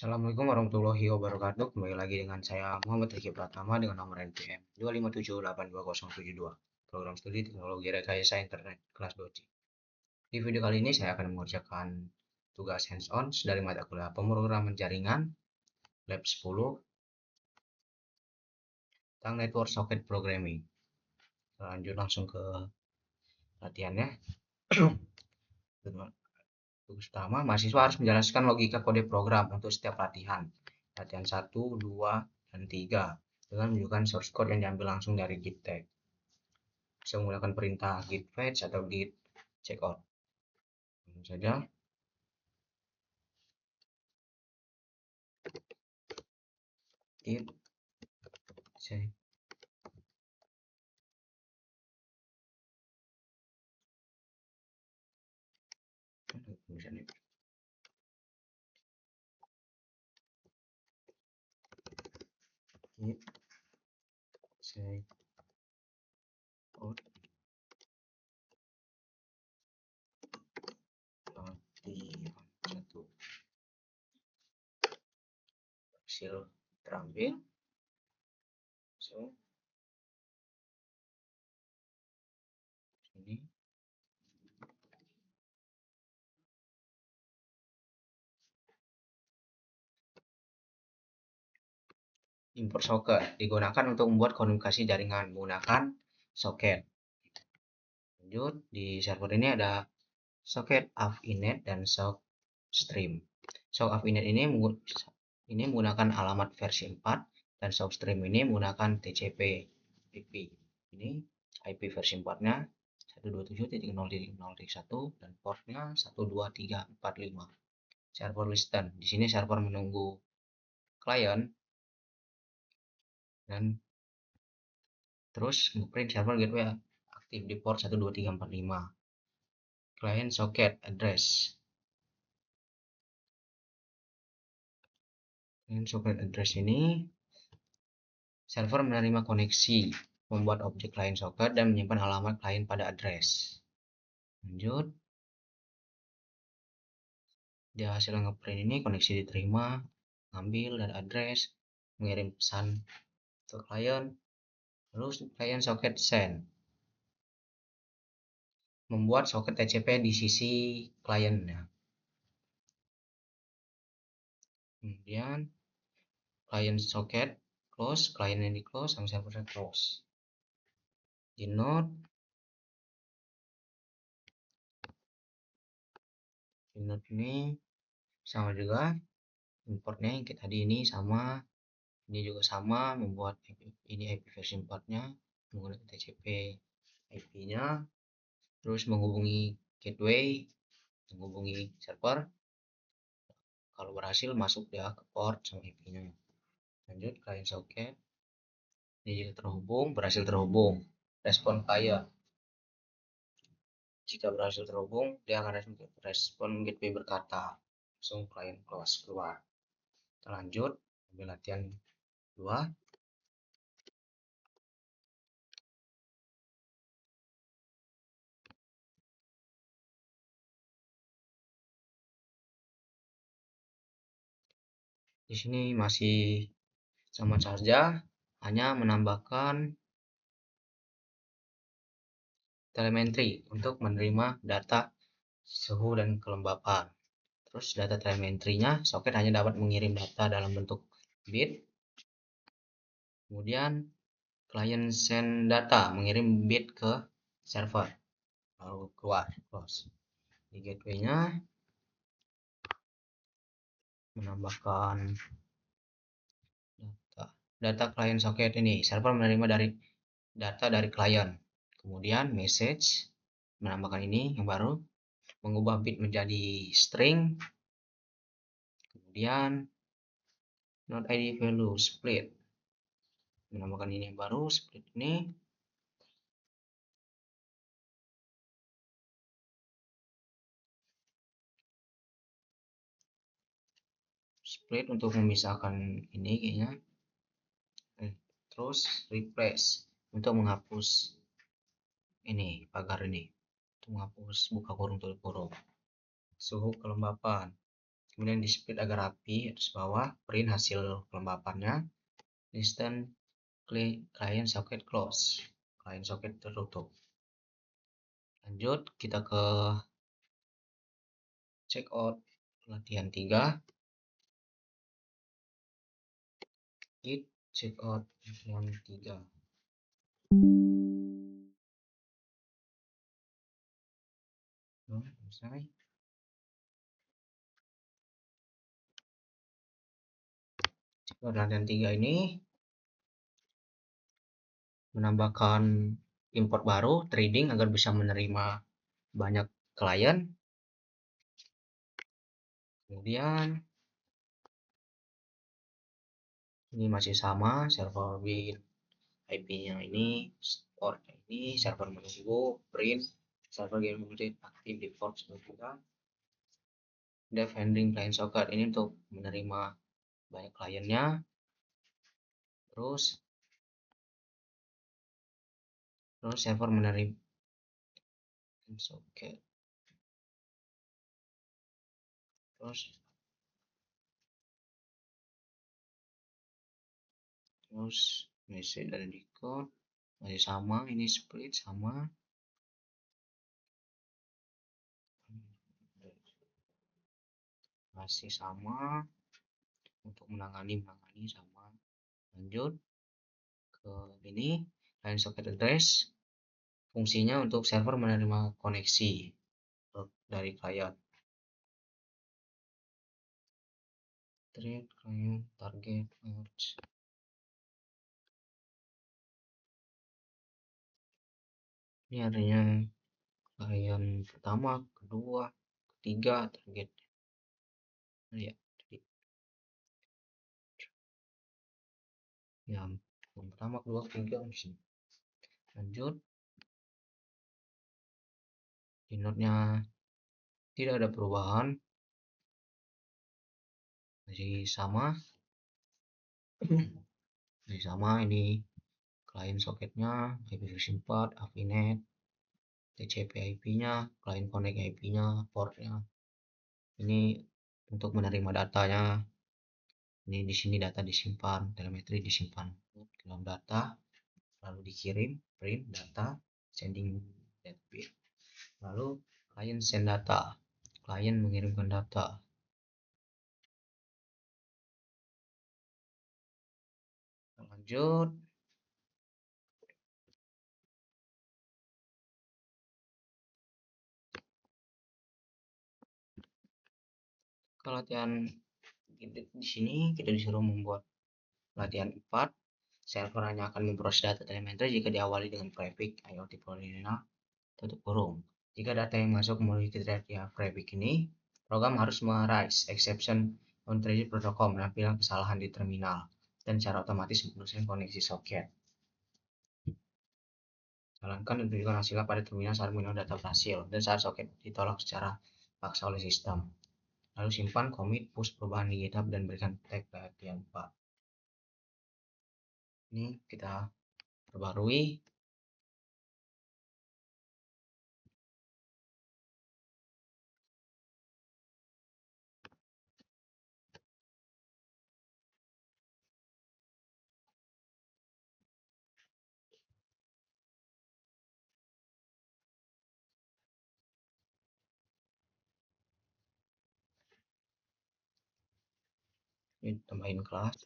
Assalamualaikum warahmatullahi wabarakatuh. Kembali lagi dengan saya Muhammad Riki Pratama dengan nomor NPM 257822072. Program studi teknologi rekayasa internet kelas 2C. Di video kali ini saya akan mengerjakan tugas hands-on dari mata kuliah pemrograman jaringan lab 10 tentang network socket programming. Lanjut langsung ke latihannya. Tugas pertama, mahasiswa harus menjelaskan logika kode program untuk setiap latihan. Latihan 1, 2, dan 3 dengan menunjukkan source code yang diambil langsung dari git tag. Bisa menggunakan perintah git fetch atau git checkout. Langsung saja. Git check. Git check out latihan 1 hasil terambil. So sini import socket digunakan untuk membuat komunikasi jaringan menggunakan socket. Lanjut, di server ini ada socket AV-inet dan sock stream. Sock AV-inet ini menggunakan alamat versi 4 dan sock stream ini menggunakan TCP IP. Ini IP versi 4-nya 127.0.0.1 dan portnya 12345. Server listen. Di sini server menunggu klien dan terus ngeprint server gateway aktif di port 12345. Client socket address. Client socket address ini server menerima koneksi, membuat objek client socket dan menyimpan alamat klien pada address. Lanjut. Di hasil ngeprint ini koneksi diterima, ngambil dari address, mengirim pesan ke klien, lalu client socket send. Membuat soket TCP di sisi kliennya. Kemudian client socket close, kliennya di close, sama servernya close. Di node ini sama juga, importnya yang kita tadi ini sama, ini juga sama, membuat ini IP versi 4-nya, menggunakan TCP IP-nya, terus menghubungi gateway, menghubungi server. Kalau berhasil masuk dia ke port sama IP-nya. Lanjut, client socket ini juga terhubung, berhasil terhubung. Respon klien. Jika berhasil terhubung, dia akan respon gateway berkata. Langsung klien close keluar. Kita lanjut, ambil latihan 2. Di sini masih sama saja, hanya menambahkan telemetri untuk menerima data suhu dan kelembapan. Terus data telemetrinya, soket hanya dapat mengirim data dalam bentuk bit. Kemudian client send data, mengirim bit ke server. Lalu keluar, close. Di gateway-nya menambahkan data client socket ini. Server menerima data dari klien. Kemudian message menambahkan ini yang baru, mengubah bit menjadi string. Kemudian not id value split menambahkan ini yang baru, split ini. Split untuk memisahkan ini kayaknya. Terus replace untuk menghapus ini pagar ini, untuk menghapus buka kurung tutup kurung. Suhu kelembapan kemudian di split agar rapi atas bawah, print hasil kelembapannya, listen client socket close, client socket tertutup. Lanjut kita ke checkout latihan 3, git checkout latihan 3. Selesai. Checkout latihan 3 ini menambahkan import baru trading agar bisa menerima banyak klien. Kemudian ini masih sama, server bin IP-nya ini, port-nya ini, server menunggu, print, server game aktif di port juga. Dev handling client socket ini untuk menerima banyak kliennya. Terus server menerima socket. Terus message dari decode masih sama, ini split sama. Masih sama, untuk menangani sama. Lanjut ke ini, client socket address, fungsinya untuk server menerima koneksi dari klien. Trade client target merge. Ini artinya klien pertama, kedua, ketiga target. Ya, yang pertama, kedua, ketiga di sini. Lanjut, inode-nya tidak ada perubahan, masih sama. Ini client socketnya, IPv4, AVNet, TCP IP-nya, client connect IP-nya, port-nya. Ini untuk menerima datanya. Ini di sini data disimpan, telemetri disimpan dalam data, lalu dikirim, print data, sending data bit. Lalu client send data, client mengirimkan data. Lanjut, ke latihan di sini kita disuruh membuat latihan 4. Server hanya akan memproses data telemetri jika diawali dengan prefix IoT Polina tutup kurung. Jika data yang masuk melalui kriteria prefix ini, program harus meraise exception on transit protocol, menampilkan kesalahan di terminal dan secara otomatis memutuskan koneksi soket. Jalankan dan tunjukkan hasilnya pada terminal saat menerima data berhasil dan saat soket ditolak secara paksa oleh sistem. Lalu simpan, commit, push perubahan di GitHub dan berikan tag latihan 4. Ini kita perbarui. Ini tambahin kelas.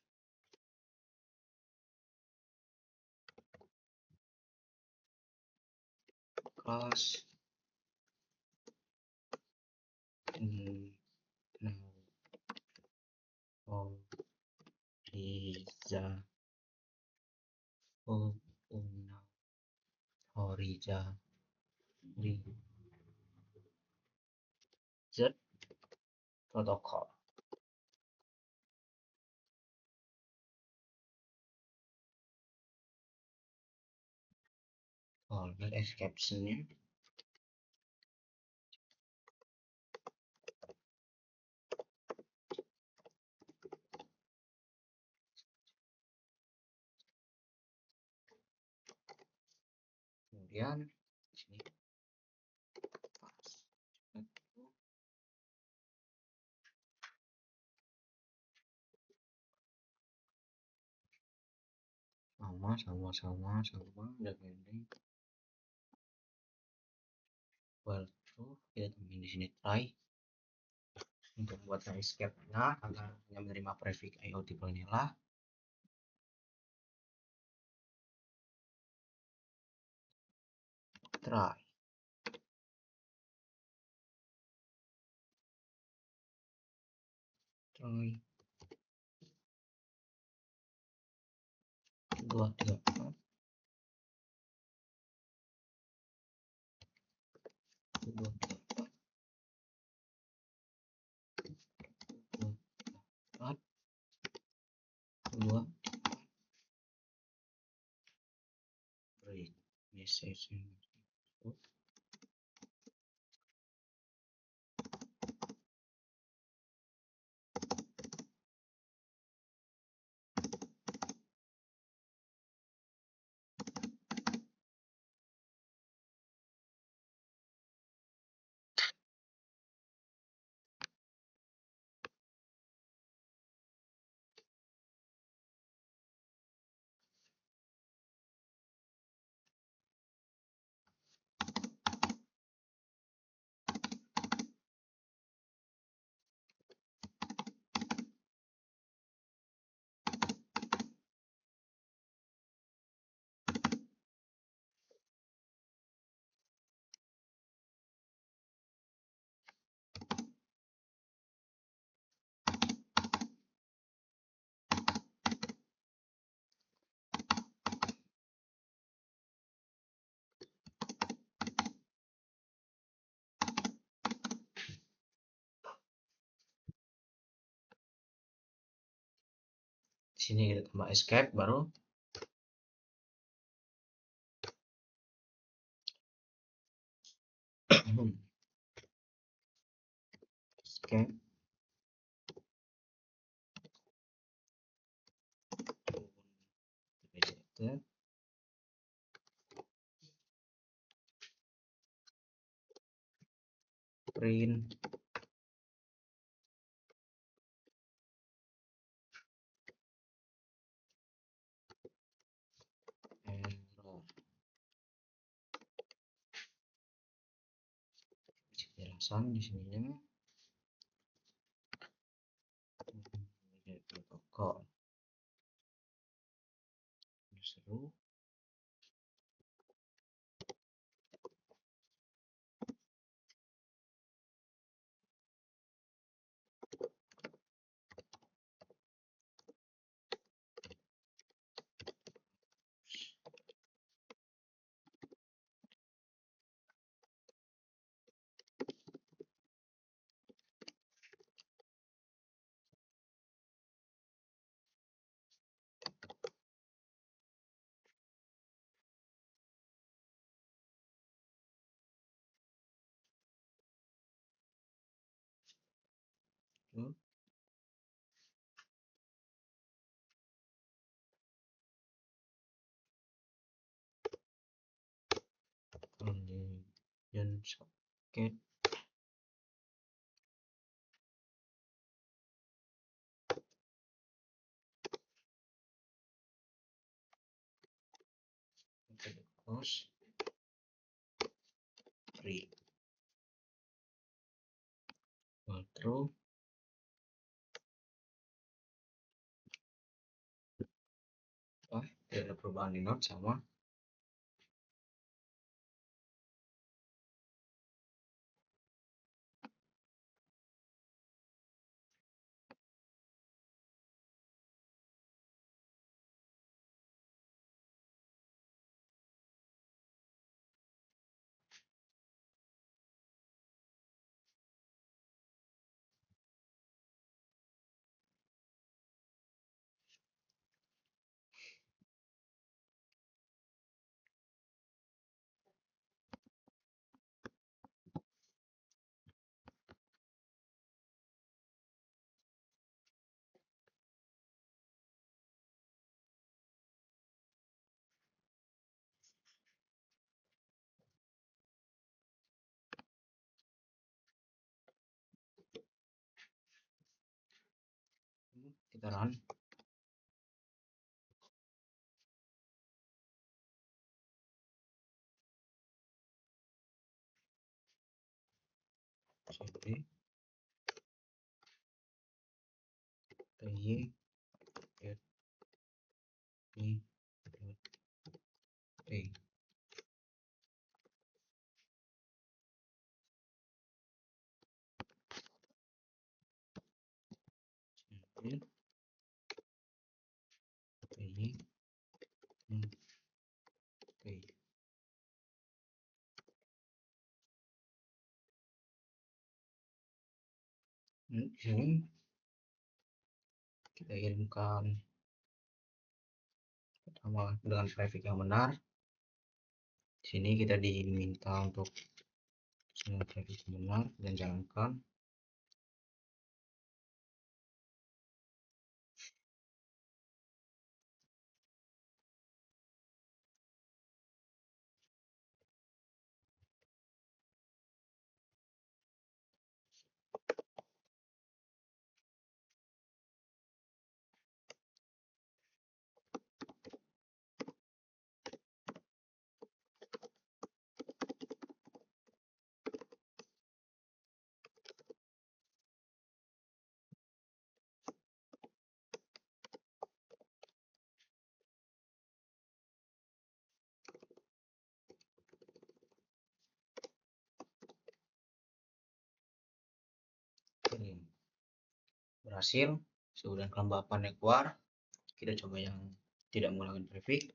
Z protokol. Ini captionnya. Kemudian sini sama dan ini well true. Kita tambahin di sini try untuk buat escape nya agar hanya menerima prefix IoT vanilla. Try dua tiga empat dua empat dua break message. Di sini kita tambah escape baru escape rejected print error. Penjelasan di sininya protokol seru. Tuh. Condition socket close free true. Tidak ada perubahan di node sama. Kita run cd py p. Di sini kita kirimkan pertama dengan prefix yang benar. Di sini kita diminta untuk dengan prefix yang benar dan jalankan. Berhasil. Sudah kelembapannya keluar. Kita coba yang tidak menggunakan prefix.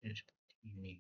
Seperti ini.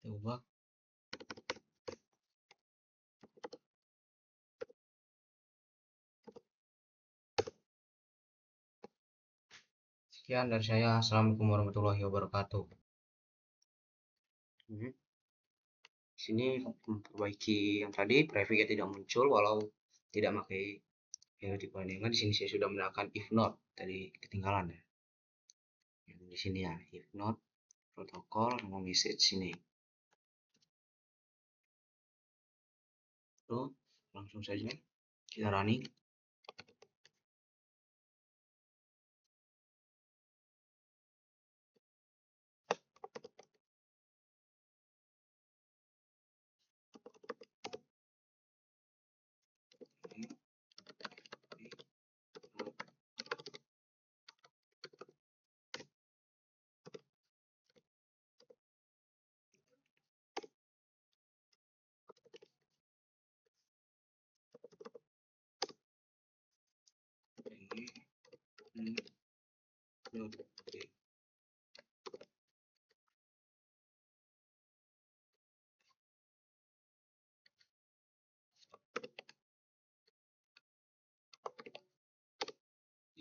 Kita ubah. Sekian dari saya. Assalamualaikum warahmatullahi wabarakatuh. Di sini memperbaiki yang tadi prefixnya tidak muncul walau tidak pakai yang di sini saya sudah menggunakan if not, tadi ketinggalan ya. Yang di sini ya, if not protokol sama message sini. Tuh, langsung saja kita running.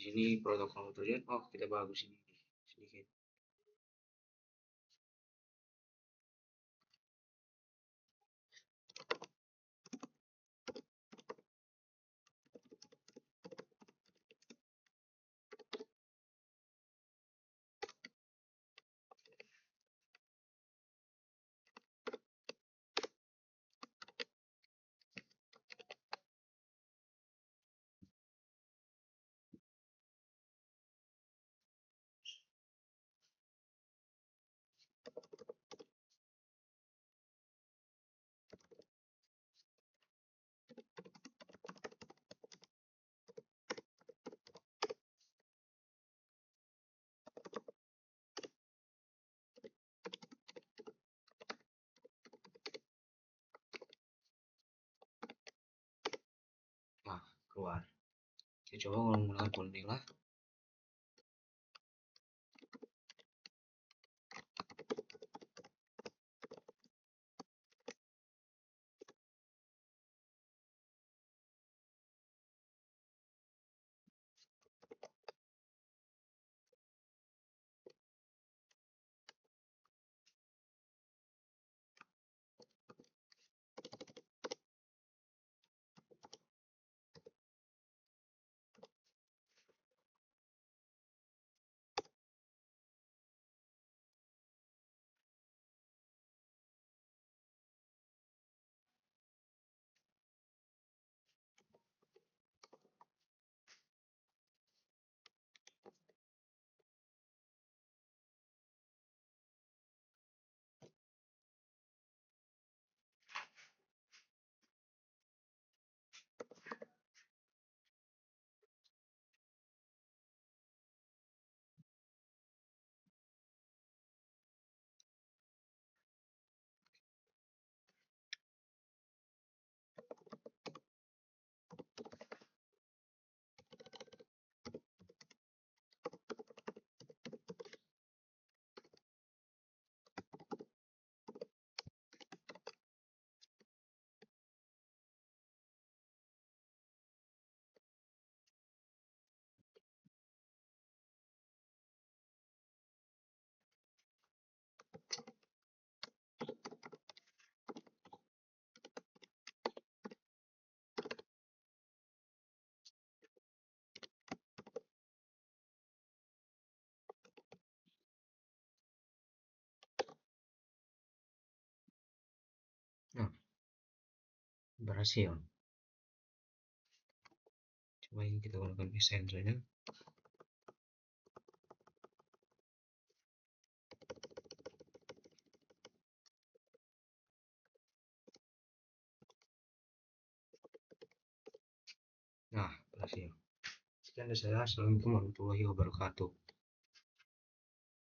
Di sini protokol tujuan. Oh, kita bagus ini sedikit. Kita coba menggunakan formula. Nah, berhasil. Coba ini kita gunakan desain saja. Nah, berhasil. Sekian dari saya. Assalamualaikum warahmatullahi wabarakatuh.